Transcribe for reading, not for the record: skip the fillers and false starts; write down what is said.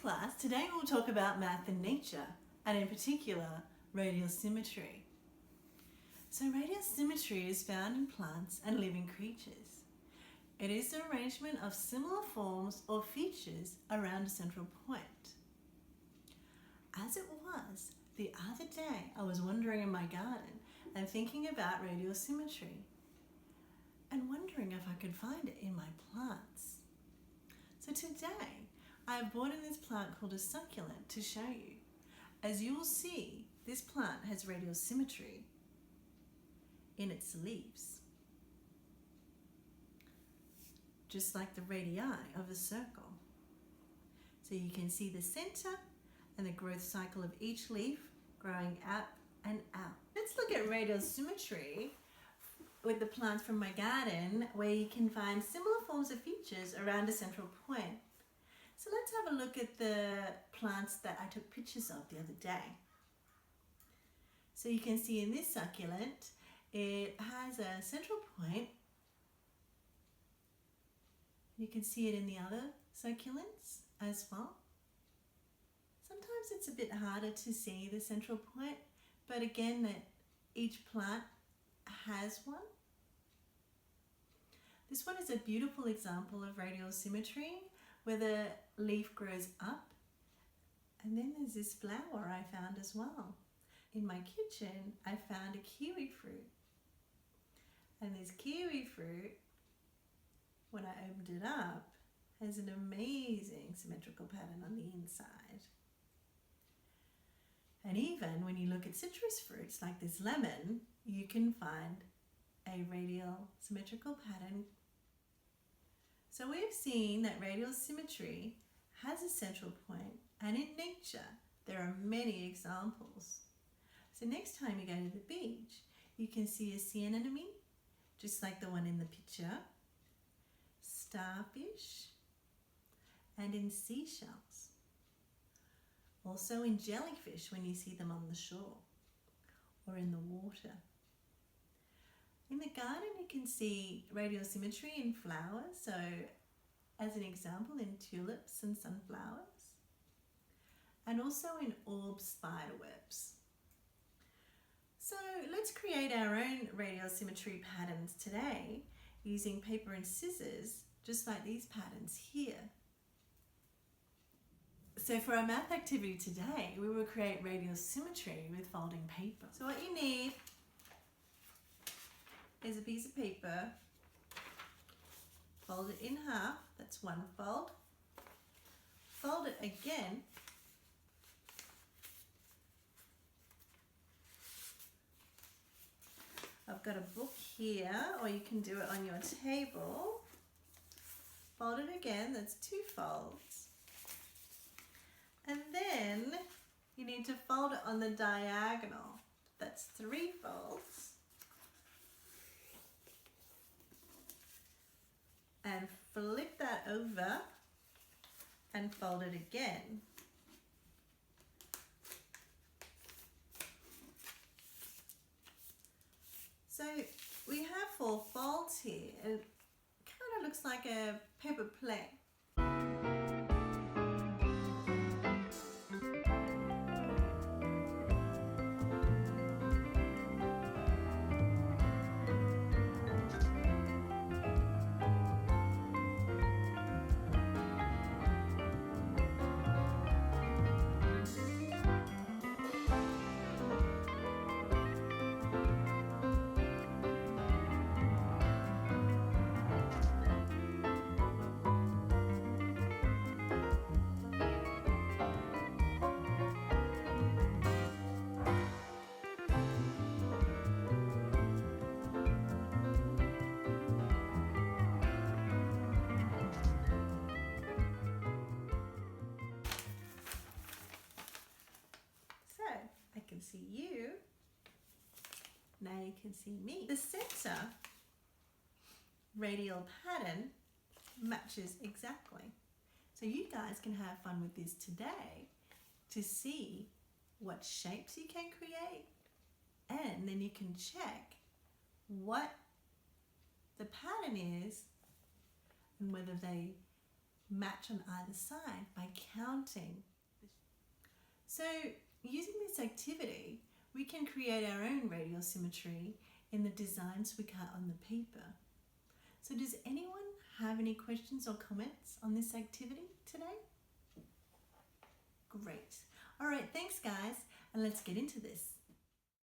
class, today we'll talk about math and nature, and in particular, radial symmetry. So radial symmetry is found in plants and living creatures. It is the arrangement of similar forms or features around a central point. As it was, the other day I was wandering in my garden and thinking about radial symmetry and wondering if I could find it in my plants. So today I have brought in this plant called a succulent to show you. As you will see, this plant has radial symmetry in its leaves, just like the radii of a circle. So you can see the center and the growth cycle of each leaf growing up and out. Let's look at radial symmetry with the plants from my garden, where you can find similar forms of features around a central point. So let's have a look at the plants that I took pictures of the other day. So you can see in this succulent, it has a central point. You can see it in the other succulents as well. Sometimes it's a bit harder to see the central point, but again, that each plant has one. This one is a beautiful example of radial symmetry, where the leaf grows up, and then there's this flower I found as well. In my kitchen, I found a kiwi fruit, and this kiwi fruit, when I opened it up, has an amazing symmetrical pattern on the inside. And even when you look at citrus fruits like this lemon, you can find a radial symmetrical pattern. So we've seen that radial symmetry has a central point, and in nature there are many examples. So next time you go to the beach, you can see a sea anemone, just like the one in the picture, starfish, and in seashells. Also in jellyfish when you see them on the shore or in the water. In the garden you can see radial symmetry in flowers, so as an example in tulips and sunflowers, and also in orb spider webs. So let's create our own radial symmetry patterns today using paper and scissors, just like these patterns here. So for our math activity today, we will create radial symmetry with folding paper. So what you need is a piece of paper, fold it in half, that's one fold. Fold it again, I've got a book here, or you can do it on your table. Fold it again, that's two folds. And then you need to fold it on the diagonal, that's three folds. And flip that over and fold it again. So we have 4 folds here, and it kind of looks like a paper plate. I can see you, now you can see me. The center radial pattern matches exactly. So you guys can have fun with this today to see what shapes you can create, and then you can check what the pattern is and whether they match on either side by counting. So using this activity, we can create our own radial symmetry in the designs we cut on the paper. So does anyone have any questions or comments on this activity today? Great. All right, thanks guys, and let's get into this.